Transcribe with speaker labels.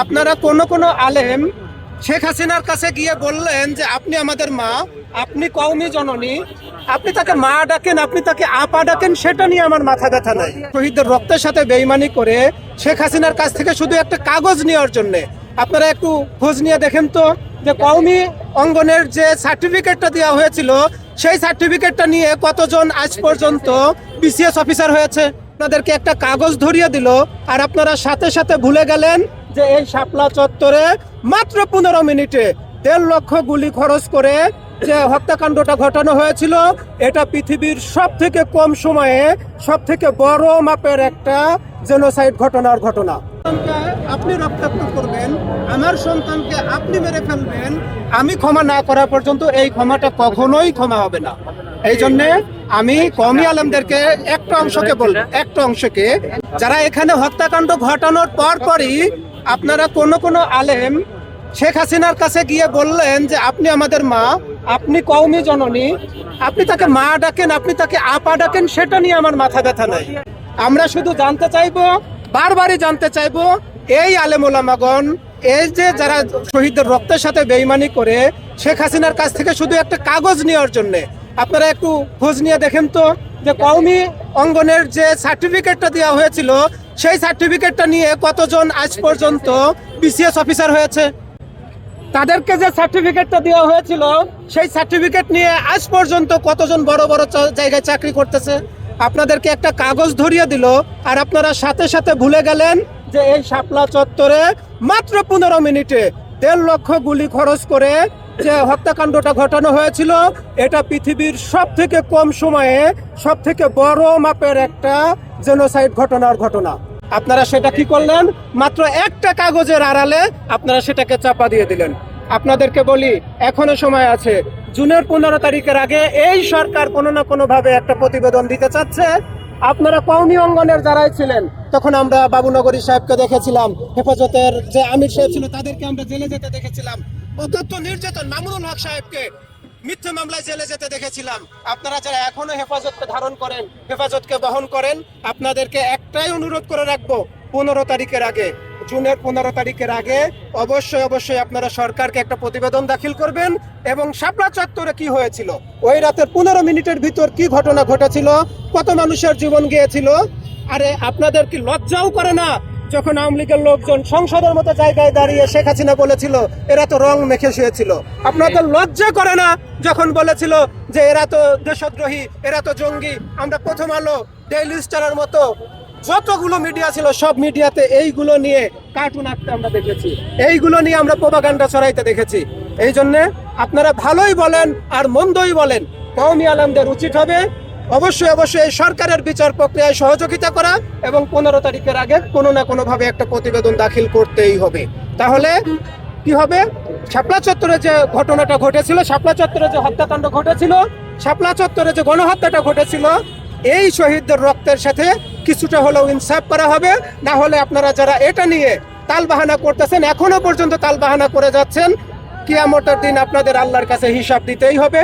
Speaker 1: আপনারা কোনো আলেম শেখ হাসিনার কাছে গিয়ে বললেন যে আপনি আমাদের মা, আপনি কওমি জননী, আপনি তাকে মা ডাকেন, আপনি তাকে আপা ডাকেন, সেটা নিয়ে আমার মাথা ব্যথা নাই। শহীদদের রক্তের সাথে বেইমানি করে শেখ হাসিনার কাছ থেকে শুধু একটা কাগজ নেওয়ার জন্য আপনারা একটু খোঁজ নিয়ে দেখেন তো যে কওমি অঙ্গনের যে সার্টিফিকেটটা দেওয়া হয়েছিল সেই সার্টিফিকেটটা নিয়ে কতজন আজ পর্যন্ত বিসিএস অফিসার হয়েছে। আপনাদেরকে একটা কাগজ ধরিয়ে দিল আর আপনারা সাথে সাথে ভুলে গেলেন যে এই শাপলা চত্বরে মাত্র 15 মিনিটে 1.5 লক্ষ গুলি খরচ করে যে হত্যাকাণ্ডটা ঘটানো হয়েছিল, এটা পৃথিবীর সব থেকে কম সময়ে সব থেকে বড় মাপের একটা জেনোসাইড ঘটনার ঘটনা। আপনি রক্তাক্ত করবেন, আমার সন্তানকে আপনি মেরে ফেলবেন, আমি ক্ষমা না করা পর্যন্ত এই ক্ষমাটা কখনোই ক্ষমা হবে না। এই জন্য আমি কওমি আলেমদেরকে একটা অংশকে যারা এখানে হত্যাকাণ্ড ঘটানোর পরই আপনারা কোনো আলেম শেখ হাসিনার কাছে গিয়ে বললেন যে আপনি আমাদের মা, আপনি কওমি জননী, আপনি তাকে মা ডাকেন, আপনি তাকে আপা ডাকেন, সেটা নিয়ে আমার মাথা ব্যথা নাই। আমরা শুধু জানতে চাইবো, বারবারই জানতে চাইবো, এই আলেম ওলামাগণ এই যে যারা শহীদদের রক্তের সাথে বেইমানি করে শেখ হাসিনার কাছ থেকে শুধু একটা কাগজ নেওয়ার জন্য আপনারা একটু খোঁজ নিয়ে দেখেন তো যে কওমি অঙ্গনের যে সার্টিফিকেটটা দেওয়া হয়েছিল সেই সার্টিফিকেটটা নিয়ে কতজন আজ পর্যন্ত বিসিএস অফিসার হয়েছে। তাদেরকে যে সার্টিফিকেটটা দেওয়া হয়েছিল সেই সার্টিফিকেট নিয়ে আজ পর্যন্ত কতজন বড় বড় জায়গায় চাকরি করতেছে। আপনাদেরকে একটা কাগজ ধরিয়ে দিল আর আপনারা সাথে সাথে ভুলে গেলেন যে এই শাপলা চত্বরে মাত্র 15 মিনিটে 1.5 লক্ষ গুলি খরচ করে যে হত্যাকাণ্ডটা ঘটানো হয়েছিল, এটা পৃথিবীর সব থেকে কম সময়ে সব থেকে বড় মাপের একটা জেনোসাইড ঘটনার ঘটনা। আপনারা সেটা কি করলেন? মাত্র একটা কাগজের আড়ালে আপনারা সেটাকে চাপা দিয়ে দিলেন। আপনাদেরকে বলি, এখনো সময় আছে। জুনের 15 তারিখের আগে এই সরকার কোনো না কোনো ভাবে একটা প্রতিবেদন দিতে চাচ্ছে। আপনারা কওমি অঙ্গনের যারাই ছিলেন, তখন আমরা বাবুনগরী সাহেবকে দেখেছিলাম, হেফাজতের যে আমির সাহেব ছিল তাদেরকে আমরা জেলে যেতে দেখেছিলাম, অত্যন্ত নির্যাতন মামুনুল হক সাহেবকে মিথ্যে মামলায় জেলে যেতে দেখেছিলাম। আপনারা যারা এখনো হেফাজতকে ধারণ করেন, হেফাজতকে বহন করেন, আপনাদেরকে একটাই অনুরোধ করে রাখবো, 15 তারিখের আগে, জুনের 15 তারিখের আগে অবশ্যই আপনারা সরকারকে একটা প্রতিবেদন দাখিল করবেন এবং শাপলা চত্বরে কি হয়েছিল, ওই রাতের 15 মিনিটের ভিতর কি ঘটনা ঘটেছিল, কত মানুষের জীবন গিয়েছিল। আরে আপনাদের কি লজ্জাও করে না? যখন আওয়ামী লীগের লোকজন সংসদের মতো জায়গায় দাঁড়িয়ে শেখ হাসিনা বলেছিল এরা তো রং মেখে শুয়েছিল, আপনাদের লজ্জা করে না যখন বলেছিল যে এরা তো দেশদ্রোহী, এরা তো জঙ্গি? আমরা প্রথম আলো, ডেইলি স্টারের মতো যতগুলো মিডিয়া ছিল সব মিডিয়াতে এইগুলো নিয়ে কার্টুন আঁকতে আমরা দেখেছি, এইগুলো নিয়ে আমরা প্রোপাগান্ডা ছড়াইতে দেখেছি। এই জন্যে আপনারা ভালোই বলেন আর মন্দই বলেন, কওমি আলেমদের উচিত হবে অবশ্যই এই সরকারের বিচার প্রক্রিয়ায় সহযোগিতা করা এবং 15 তারিখের আগে কোনো না কোনো ভাবে একটা প্রতিবেদন দাখিল করতেই হবে। তাহলে কি হবে? শাপলা চত্বরে যে ঘটনাটা ঘটেছিল, শাপলা চত্বরে যে হত্যাকাণ্ড ঘটেছিল, শাপলা চত্বরে যে গণহত্যাটা ঘটেছিল, এই শহীদদের রক্তের সাথে কিছুটা হলেও ইনসাফ করা হবে। না হলে আপনারা যারা এটা নিয়ে তালবাহানা করতেছেন, এখনো পর্যন্ত তালবাহানা করে যাচ্ছেন, কিয়ামতের দিন আপনাদের আল্লাহর কাছে হিসাব দিতেই হবে।